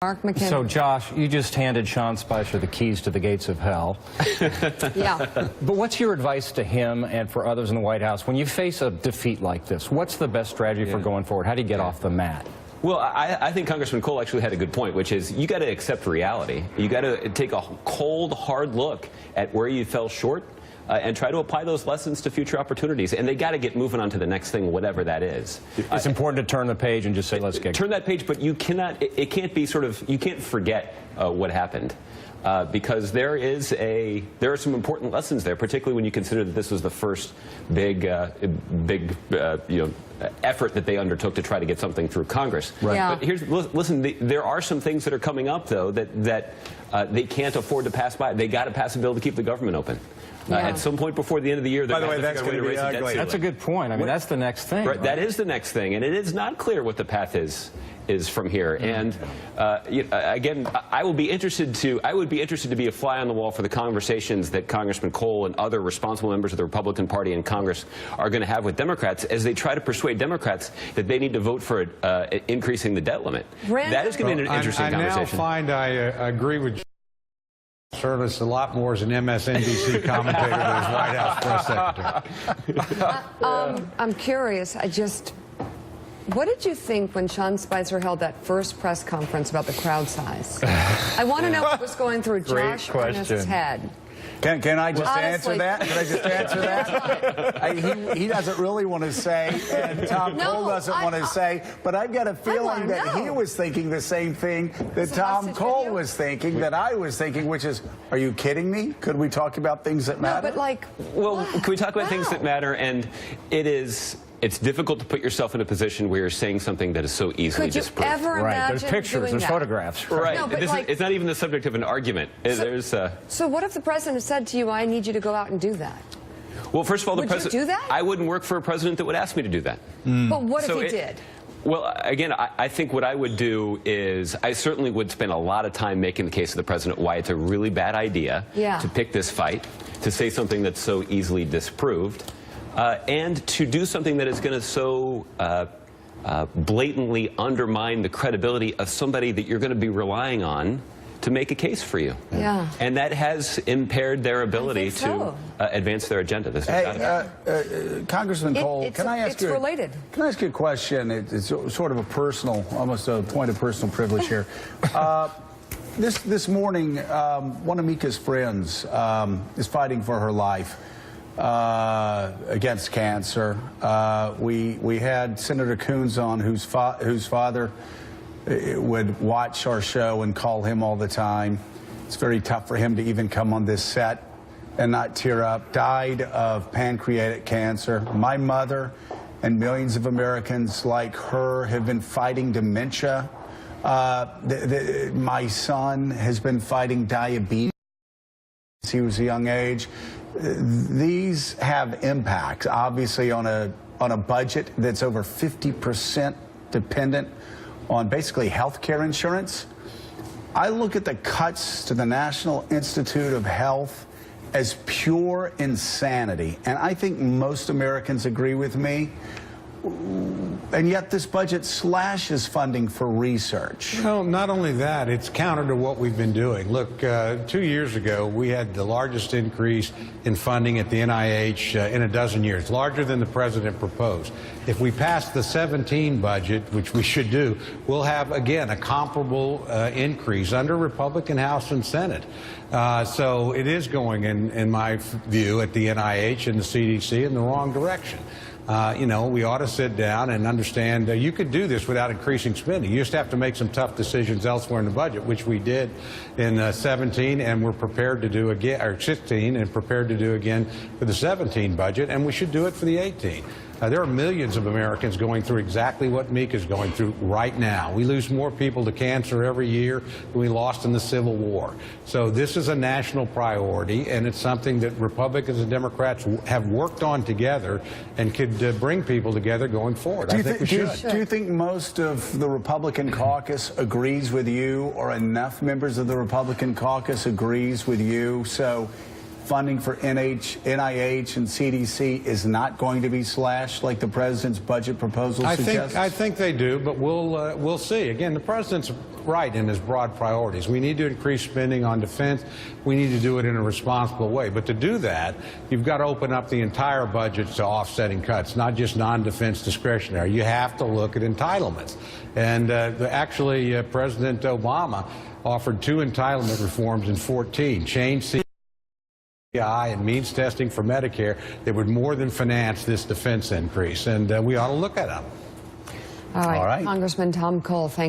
Mark McKinnon. So, Josh, you just handed Sean Spicer the keys to the gates of hell. Yeah. But what's your advice to him and for others in the White House when you face a defeat like this? What's the best strategy for going forward? How do you get off the mat? Well, I think Congressman Cole actually had a good point, which is you got to accept reality. You got to take a cold, hard look at where you fell short and try to apply those lessons to future opportunities. And they got to get moving on to the next thing, whatever that is. It's important to turn the page and just say, let's get turn that page, but you cannot. It can't be sort of. You can't forget what happened. Because there are some important lessons there, particularly when you consider that this was the first big effort that they undertook to try to get something through Congress. Right. Yeah. But listen, there are some things that are coming up though that they can't afford to pass by. They got to pass a bill to keep the government open. At some point before the end of the year, by the way, that's going to be ugly. That's a good point. I mean, that's the next thing. Right? That is the next thing, and it is not clear what the path is from here. And again, I would be interested to be a fly on the wall for the conversations that Congressman Cole and other responsible members of the Republican Party in Congress are going to have with Democrats as they try to persuade Democrats that they need to vote for increasing the debt limit. That is going to be an interesting conversation. I now find I agree with service a lot more as an MSNBC commentator than as White House press secretary. I'm curious. What did you think when Sean Spicer held that first press conference about the crowd size? I want to know what was going through Josh Earnest's head. Can I just answer Honestly. that? Can I just answer that? He doesn't really want to say, and Tom Cole doesn't want to say, but I've got a feeling that he was thinking the same thing that Tom Cole was thinking, that I was thinking, which is, are you kidding me? Could we talk about things that matter? No, but like, well, can we talk about things that matter? And it's difficult to put yourself in a position where you're saying something that is so easily disproved. Could you ever imagine There's pictures, doing there's that? photographs. Right. No, but It's not even the subject of an argument. So what if the president said to you, I need you to go out and do that? Well, first of all, Would you do that? I wouldn't work for a president that would ask me to do that. But what if he did? Well, again, I think what I would do is I certainly would spend a lot of time making the case to the president why it's a really bad idea to pick this fight, to say something that's so easily disproved, and to do something that is going to so blatantly undermine the credibility of somebody that you're going to be relying on to make a case for you. Yeah. And that has impaired their ability to advance their agenda. Hey, Congressman Cole, can I ask you? It's related. Can I ask you a question? It's sort of a personal, almost a point of personal privilege here. This morning, one of Mika's friends is fighting for her life against cancer. We had Senator Coons on, whose father would watch our show and call him all the time. It's very tough for him to even come on this set and not tear up. Died of pancreatic cancer. My mother and millions of Americans like her have been fighting dementia. My son has been fighting diabetes since he was a young age. These have impacts, obviously, on a budget that's over 50% dependent on basically health care insurance. I look at the cuts to the National Institute of Health as pure insanity, and I think most Americans agree with me. And yet this budget slashes funding for research. Well, not only that, it's counter to what we've been doing. Look, 2 years ago, we had the largest increase in funding at the NIH in a dozen years, larger than the president proposed. If we pass the 17 budget, which we should do, we'll have, again, a comparable increase under Republican House and Senate. So it is going, in my view, at the NIH and the CDC in the wrong direction. You know, we ought to sit down and understand you could do this without increasing spending. You just have to make some tough decisions elsewhere in the budget, which we did in 17, and we're prepared to do again, or 16, and prepared to do again for the 17 budget, and we should do it for the 18. There are millions of Americans going through exactly what Mika's going through right now. We lose more people to cancer every year than we lost in the Civil War. So this is a national priority, and it's something that Republicans and Democrats have worked on together and could bring people together going forward. I think we should. Do you think most of the Republican caucus agrees with you, or enough members of the Republican caucus agrees with you? So funding for NIH and CDC is not going to be slashed like the president's budget proposal suggests? I think they do, but we'll see. Again, the president's right in his broad priorities. We need to increase spending on defense. We need to do it in a responsible way. But to do that, you've got to open up the entire budget to offsetting cuts, not just non-defense discretionary. You have to look at entitlements. And actually, President Obama offered 2 entitlement reforms in 2014, changed CPI and means testing for Medicare that would more than finance this defense increase. And we ought to look at them. All right. Congressman Tom Cole, thank you.